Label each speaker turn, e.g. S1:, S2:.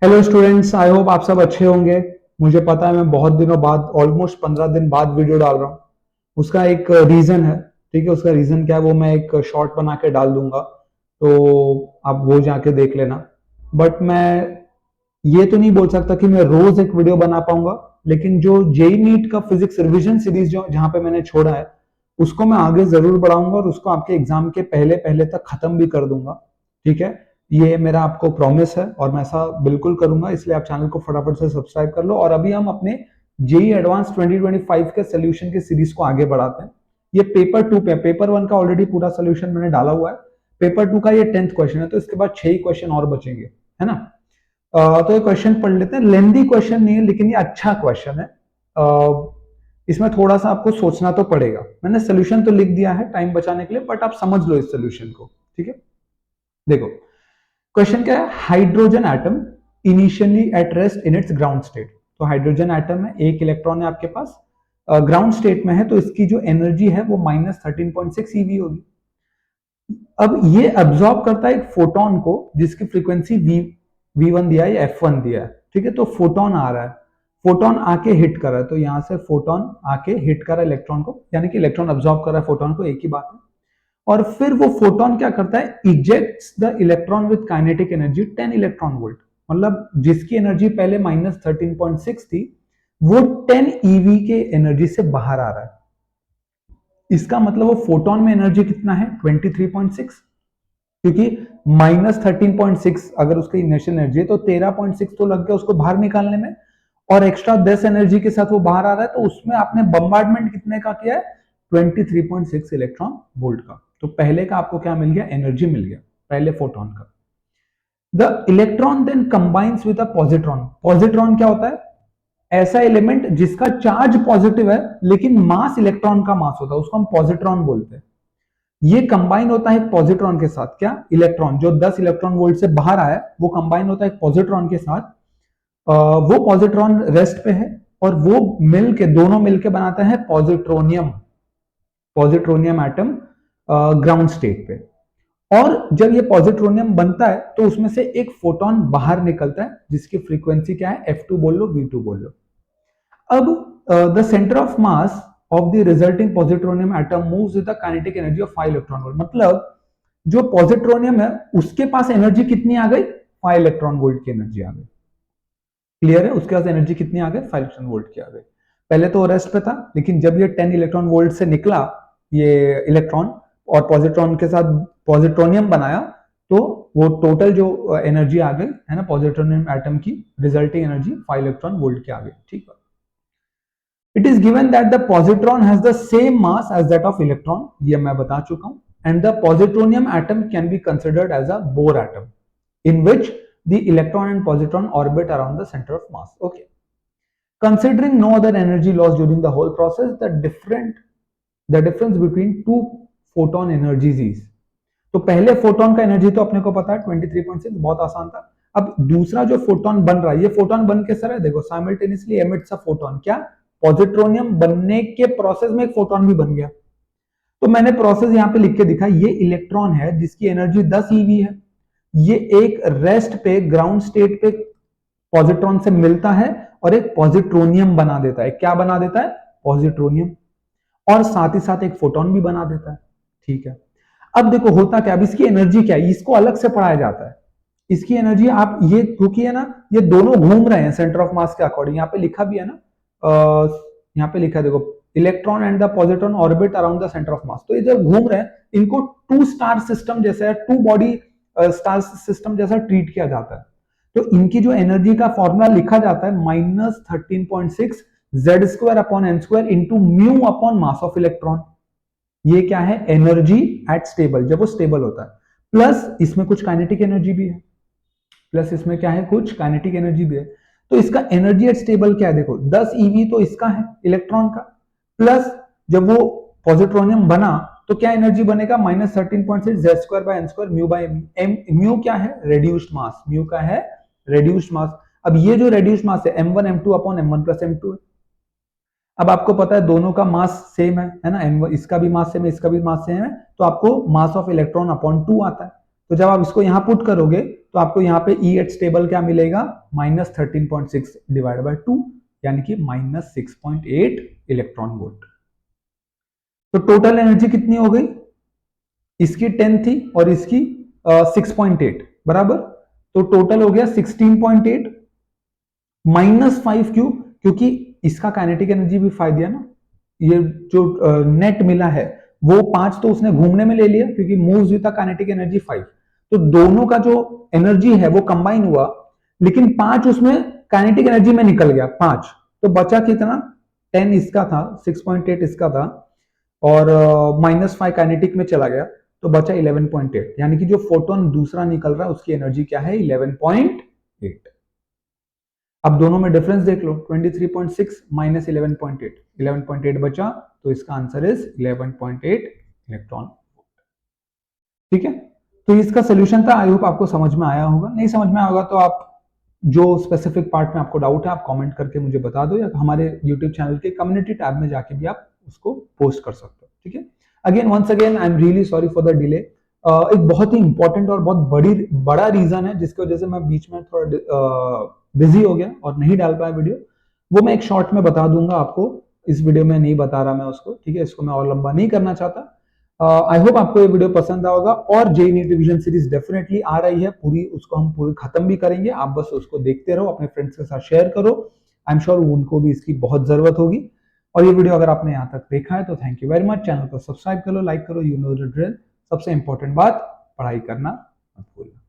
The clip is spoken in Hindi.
S1: हेलो स्टूडेंट्स, आई होप आप सब अच्छे होंगे। मुझे पता है मैं बहुत दिनों बाद, ऑलमोस्ट 15 दिन बाद वीडियो डाल रहा हूँ। उसका एक रीजन है। ठीक है, उसका रीजन क्या है वो मैं एक शॉर्ट बना के डाल दूंगा, तो आप वो जाके देख लेना। बट मैं ये तो नहीं बोल सकता कि मैं रोज एक वीडियो बना पाऊंगा, लेकिन जो जेई नीट का फिजिक्स रिवीजन सीरीज जो जहां पे मैंने छोड़ा है उसको मैं आगे जरूर बढ़ाऊंगा और उसको आपके एग्जाम के पहले पहले तक खत्म भी कर दूंगा। ठीक है, ये मेरा आपको प्रॉमिस है और मैं ऐसा बिल्कुल करूंगा। इसलिए आप चैनल को फटाफट से सब्सक्राइब कर लो। और अभी हम अपने जेई एडवांस 2025 के सोल्यूशन की सीरीज को आगे बढ़ाते हैं। ये पेपर 2 पे, पेपर 1 का ऑलरेडी पूरा सोल्यूशन मैंने डाला हुआ है। पेपर 2 का ये 10th क्वेश्चन है, तो इसके बाद 6 ही क्वेश्चन और बचेंगे, है ना। तो ये क्वेश्चन पढ़ लेते हैं। लेंदी क्वेश्चन नहीं है लेकिन ये अच्छा क्वेश्चन है। इसमें थोड़ा सा आपको सोचना तो पड़ेगा। मैंने सोल्यूशन तो लिख दिया है टाइम बचाने के लिए, बट आप समझ लो इस सोल्यूशन को। ठीक है, देखो क्वेश्चन क्या है। Hydrogen atom initially at rest in its ground state. तो हाइड्रोजन एटम है, एक इलेक्ट्रॉन है आपके पास, ग्राउंड स्टेट में है, तो इसकी जो एनर्जी है वो -13.6 ईवी होगी। अब ये अब्सॉर्ब करता है एक फोटोन को जिसकी फ्रीक्वेंसी V1 दिया है या F1 दिया है। ठीक है, तो फोटोन आ रहा है, फोटोन आके हिट कर रहा है, तो यहां से फोटोन आके हिट कर रहा है इलेक्ट्रॉन को, यानी कि इलेक्ट्रॉन अब्सॉर्ब कर रहा है फोटोन को, एक ही बात है। और फिर वो फोटोन क्या करता है, ejects the electron with kinetic energy 10 electron volt. मतलब जिसकी एनर्जी पहले -13.6 थी वो 10 ईवी के एनर्जी से बाहर आ रहा है। इसका मतलब वो फोटोन में एनर्जी कितना है, 23.6, क्योंकि -13.6 अगर उसकी इनिशियल एनर्जी है तो 13.6 तो लग गया उसको बाहर निकालने में, और एक्स्ट्रा 10 एनर्जी के साथ वो बाहर आ रहा है, तो उसमें आपने बम्बार्डमेंट कितने का किया है, 23.6 इलेक्ट्रॉन वोल्ट का। तो पहले का आपको क्या मिल गया, एनर्जी मिल गया पहले फोटोन का। The electron then combines with a positron. Positron क्या होता है, ऐसा एलिमेंट जिसका चार्ज पॉजिटिव है लेकिन मास इलेक्ट्रॉन का मास होता है, उसको हम पॉजिट्रॉन बोलते हैं। ये कंबाइन होता है पॉजिट्रॉन के साथ, क्या, इलेक्ट्रॉन जो 10 इलेक्ट्रॉन वोल्ट से बाहर आया वो कंबाइन होता है पॉजिट्रॉन के साथ। वो पॉजिट्रॉन रेस्ट पे है और वो मिलके, दोनों मिलके बनाते हैं positronium, positronium atom ground state पे। और जब ये पॉजिट्रोनियम बनता है तो उसमें से एक फोटोन बाहर निकलता है जिसकी फ्रीक्वेंसी क्या है, F2 बोल लो, V2 बोल लो। अब the centre of mass of the resulting positronium atom moves with the kinetic energy of 5 electron volt. मतलब जो पॉजिट्रोनियम है उसके पास एनर्जी कितनी आ गई, 5 इलेक्ट्रॉन वोल्ट की एनर्जी आ गई। क्लियर है, उसके पास एनर्जी कितनी आ गई, 5 इलेक्ट्रॉन वोल्ट की आ गई। पहले तो रेस्ट पे था, लेकिन जब ये 10 इलेक्ट्रॉन वोल्ट से निकला ये इलेक्ट्रॉन और पॉजिट्रॉन के साथ पॉजिट्रोनियम बनाया, तो वो टोटल जो एनर्जी आ गई है ना पॉजिट्रोनियम एटम की, रिजल्टिंग एनर्जी 5 इलेक्ट्रॉन वोल्ट की आ गई। ठीक है, it is given that the positron has the same mass as that of electron, ये मैं बता चुका हूं, and the positronium atom can be considered as a Bohr atom in which the electron and positron orbit around the center of mass. Okay, considering no other energy loss during the whole process, the difference between two photon energies is, तो पहले फोटोन का एनर्जी तो अपने को पता है 23.6, बहुत आसान था। अब दूसरा जो फोटोन बन रहा है, ये फोटोन बन के सर है, देखो साइमल्टेनियसली एमिट्स अ फोटोन, क्या, पॉजिट्रोनियम बनने के प्रोसेस में एक फोटोन भी बन गया। तो मैंने प्रोसेस यहां पे लिख के दिखा, ये इलेक्ट्रॉन है जिसकी एनर्जी 10 ईवी है, ये एक रेस्ट पे ग्राउंड स्टेट पे पॉजिट्रॉन से मिलता है और एक पॉजिट्रोनियम बना देता है। क्या बना देता है, पॉजिट्रोनियम, और साथ ही साथ एक फोटोन भी बना देता है। ठीक है, अब देखो होता क्या, अब इसकी एनर्जी क्या है, इसको अलग से पढ़ाया जाता है। इसकी एनर्जी आप ये, क्योंकि है ना ये दोनों घूम रहे हैं सेंटर ऑफ मास के अकॉर्डिंग, यहाँ पे लिखा भी है ना, यहाँ पे लिखा है देखो, electron and the positron orbit around the centre of mass. तो ये जब घूम रहे हैं इनको टू स्टार सिस्टम जैसे, टू बॉडी स्टार सिस्टम जैसा ट्रीट किया जाता है। तो इनकी जो एनर्जी का फॉर्मूला लिखा जाता है -13.6 Z² upon n² into mu upon mass of electron. ये क्या है, एनर्जी एट स्टेबल, जब वो स्टेबल होता है, प्लस इसमें कुछ काइनेटिक एनर्जी भी है, प्लस इसमें क्या है, कुछ काइनेटिक एनर्जी भी है। तो इसका एनर्जी एट स्टेबल क्या है, देखो 10 ईवी तो इसका है इलेक्ट्रॉन का, प्लस जब वो पॉजिट्रोनियम बना तो क्या एनर्जी बनेगा, -13.6 Z²/n², म्यू क्या है, रेड्यूस्ड मास, म्यू का है रेड्यूस्ड मास। अब ये जो रेड्यूस्ड मास है m1 m2 upon m1 plus m2 है। अब आपको पता है दोनों का मास सेम है ना, इसका भी मास सेम है, इसका भी मास सेम है, तो आपको मास ऑफ इलेक्ट्रॉन अपॉन 2 आता है। तो जब आप इसको यहां पुट करोगे तो आपको यहाँ पे ई एट स्टेबल क्या मिलेगा, -13.6 डिवाइड बाय 2 यानी कि -6.8 इलेक्ट्रॉन वोल्ट। तो टोटल एनर्जी कितनी हो गई, इसकी 10 थी और इसकी 6.8 बराबर, तो टोटल हो गया 16.8 -5 क्यों, क्योंकि इसका काइनेटिक एनर्जी भी 5 दिया ना, ये जो नेट मिला है वो 5 तो उसने घूमने में ले लिया क्योंकि मूव्स विद काइनेटिक एनर्जी 5, तो दोनों का जो एनर्जी है वो कंबाइन हुआ, लेकिन 5 उसमें काइनेटिक एनर्जी में निकल गया 5, तो बचा कितना, 10 इसका था, 6.8 इसका था और -5 काइनेटिक में चला गया, तो बचा 11.8, यानी कि जो फोटोन दूसरा निकल रहा है उसकी एनर्जी क्या है, 11.8। अब दोनों में डिफरेंस देख लो, 23.6 माइनस 11.8, 11.8 बचा, तो इसका आंसर इज 11.8 इलेक्ट्रॉन। ठीक है, तो इसका सोल्यूशन था। आई होप आपको समझ में आया होगा, नहीं समझ में आया होगा तो आप जो स्पेसिफिक पार्ट में आपको डाउट है आप कमेंट करके मुझे बता दो, या हमारे यूट्यूब चैनल के कम्युनिटी टैब में जाके भी आप उसको पोस्ट कर सकते हो। ठीक है, again once again I am really sorry for the delay. एक बहुत ही इंपॉर्टेंट और बहुत बड़ा रीजन है जिसकी वजह से मैं बीच में थोड़ा बिजी हो गया और नहीं डाल पाया वीडियो, वो मैं एक शॉर्ट में बता दूंगा आपको, इस वीडियो में नहीं बता रहा मैं उसको। ठीक है, इसको मैं और लंबा नहीं करना चाहता। आई होप आपको ये वीडियो पसंद आएगा, और JEE NEET revision series definitely आ रही है पूरी, उसको हम पूरी खत्म भी करेंगे, आप बस उसको देखते रहो, अपने फ्रेंड्स के साथ शेयर करो, आई एम श्योर उनको भी इसकी बहुत जरूरत होगी। और ये वीडियो अगर आपने यहाँ तक देखा है तो thank you very much, channel को सब्सक्राइब करो, लाइक करो, यू नो द ड्रिल। सबसे इंपॉर्टेंट बात, पढ़ाई करना मत भूलना।